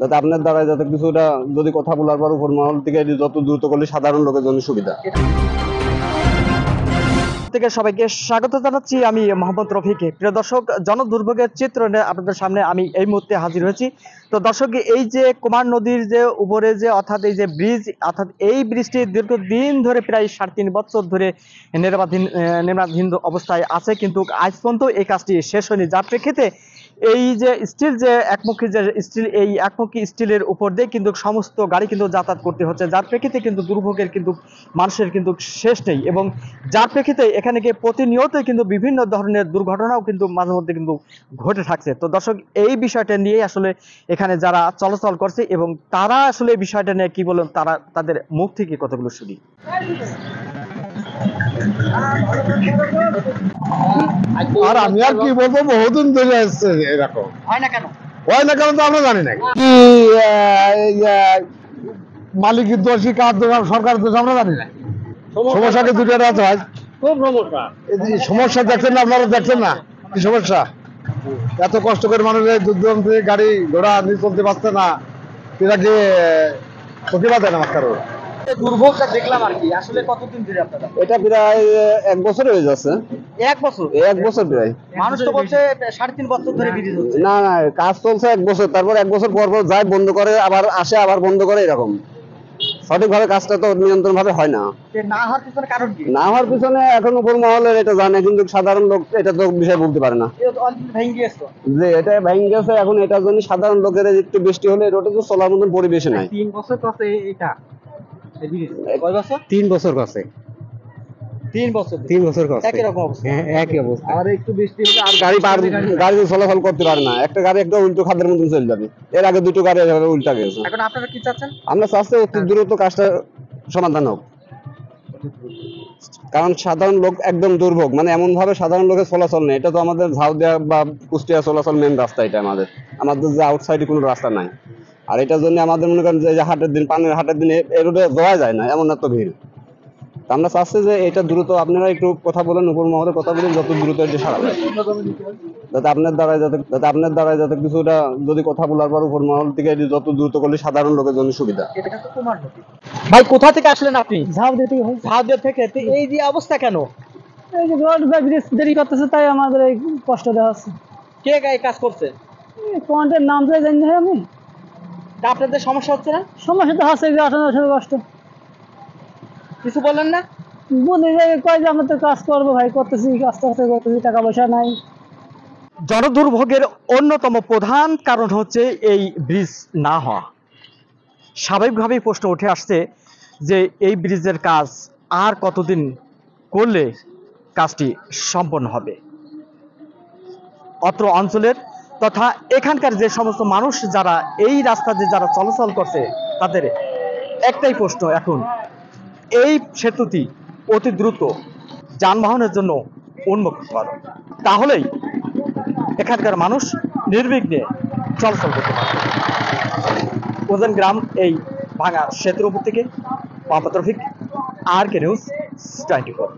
যাতে আপনার দ্বারা যাতে কিছুটা যদি কথা বলার পর উপর মহল থেকে যত দ্রুত করলে সাধারণ লোকের জন্য সুবিধা। থেকে সবাইকে স্বাগত জানাচ্ছি, আমি মোহাম্মদ রফিক। প্রিয় দর্শক, জনদুর্ভোগের চিত্র নিয়ে আপনাদের সামনে আমি এই মুহূর্তে হাজির হয়েছি। তো দর্শক, এই যে কুমার নদীর যে উপরে যে অর্থাৎ এই যে ব্রিজ, অর্থাৎ এই ব্রিজটি দীর্ঘদিন ধরে প্রায় 3.5 বছর ধরে নির্মাণাধীন অবস্থায় আছে, কিন্তু আজ পর্যন্ত এই কাজটি শেষ হয়নি। যার প্রেক্ষিতে এই যে স্টিল যে একমুখী যে স্টিল, এই একমুখী স্টিলের উপর দিয়ে কিন্তু সমস্ত গাড়ি কিন্তু যাতায়াত করতে হচ্ছে, যার প্রেক্ষিতে কিন্তু দুর্ভোগের কিন্তু মানুষের কিন্তু শেষ নেই। এবং যার প্রেক্ষিতে এখানে গিয়ে প্রতিনিয়তই কিন্তু বিভিন্ন ধরনের দুর্ঘটনাও কিন্তু মাঝে মধ্যে কিন্তু ঘটে থাকছে। তো দর্শক, এই বিষয়টা নিয়ে আসলে এখানে যারা চলাচল করছে এবং তারা আসলে এই বিষয়টা নিয়ে কি বলেন, তাদের মুখ থেকে কতগুলো শুনি। আর আমি আর কি বলবো, বহুদিন ধরে আসছে এরকম। হয় না কেন? হয় না কেন তো আমরা জানি না। কি মালিকের দোষ কি কার দোষ, সরকারের দোষ আমরা জানি না। সমস্যাকে দুটো রাত হয়। খুব সমস্যা। এই সমস্যা দেখছেন না আপনারা, দেখছেন না কি সমস্যা? এত কষ্ট করে মানুষ দূর দূরান্ত থেকে গাড়ি ঘোড়া নিয়ে চলতে পারছে না, এরা কি প্রতিবাদ হয় না মাস্টার? দুর্ভোগটা দেখলাম আর কি। আসলে কতদিন ধরে আপনারা? এটা প্রায় 1 বছর হয়ে যাচ্ছে। 1 বছর? 1 বছর প্রায়। মানুষ তো বলছে 3.5 বছর ধরে ব্রিজ হচ্ছে। না না, কাজ চলছে 1 বছর, তারপর 1 বছর পর পর যায়, বন্ধ করে, আবার আসে, আবার বন্ধ করে, এরকম সঠিকভাবে কাজটা তো নিয়ন্ত্রণ ভাবে হয় না। না হওয়ার পিছনে কারণ কি? না হওয়ার পিছনে এখন উপর মহলের এটা জানে, কিন্তু সাধারণ লোক এটা তো বিষয় বলতে পারে না যে এটা ভেঙে গেছে। এখন এটার জন্য সাধারণ লোকের একটু বৃষ্টি হলে রোডে তো চলার মতন পরিবেশে নাই। 3 বছর কাছে এটা কয় বছর? 3 বছর কাছে। 3 বছর 3 বছর কাছে একই রকম অবস্থা। হ্যাঁ, একই অবস্থা। আর একটু বৃষ্টি হলে আর গাড়ি চলাচল করতে পারে না। একটা গাড়ি একটা উল্টো খাদের মতন চলে যাবে। এর আগে দুটো গাড়ি এভাবে উল্টা গেছে। এখন আপনারা কি চাচ্ছেন? আমরা চাচ্ছি অতি দ্রুত কাজটা সমাধান হোক, কারণ সাধারণ লোক একদম দুর্ভোগ। মানে এমন ভাবে সাধারণ লোকের চলাচল নেই। এটা তো আমাদের ঝাউদিয়া বা কুষ্টিয়া চলাচল মেন রাস্তা, এটা আমাদের যে আউটসাইডে কোনো রাস্তা নাই। আর এটার জন্য আমাদের মনে করেন যে হাটের দিন, পানের হাটের দিন এই রোডে যাওয়া যায় না, এমন এত ভিড়। আমরা চাচ্ছি যে এটা দ্রুত আপনারা একটু কথা বলেন, উপর মহলে কথা বলেন, যত দ্রুত এটা সারা যায়, যাতে আপনার দ্বারা যাতে কিছুটা যদি কথা বলার পর উপর মহল থেকে যত দ্রুত করলে সাধারণ লোকের জন্য সুবিধা। এটা তো কুমার নদী। ভাই, কোথা থেকে আসলেন আপনি? ঝাউদিয়া থেকে। এই যে অবস্থা কেন? এই যে রোড বা ব্রিজ দেরি করতেছে, তাই আমাদের এই কষ্ট দেওয়া হচ্ছে। কে গায়ে কাজ করছে? পয়েন্টের নাম তো জানি না আমি। তা আপনাদের সমস্যা হচ্ছে না? সমস্যা তো হচ্ছে, আসলে কষ্ট কিছু বললেন না? বলি যে কয় যে আমরা তো কাজ করবো ভাই, করতেছি, আস্তে আস্তে করতেছি, টাকা পয়সা নাই। জনদুর্ভোগের অন্যতম প্রধান কারণ হচ্ছে এই ব্রিজ না হওয়া। স্বাভাবিকভাবেই প্রশ্ন উঠে আসছে যে এই ব্রিজের কাজ আর কতদিন করলে কাজটি সম্পন্ন হবে। অত্র অঞ্চলের তথা এখানকার যে সমস্ত মানুষ যারা এই রাস্তা দিয়ে যারা চলাচল করছে, তাদের একটাই প্রশ্ন এখন, এই সেতুটি অতি দ্রুত যানবাহনের জন্য উন্মুক্ত করা, তাহলেই এখানকার মানুষ নির্বিঘ্নে চলাচল করতে পারবে। ওজন গ্রাম এই ভাঙা সেতুর উপর থেকে মোহাম্মদ রফিক, RK News 24।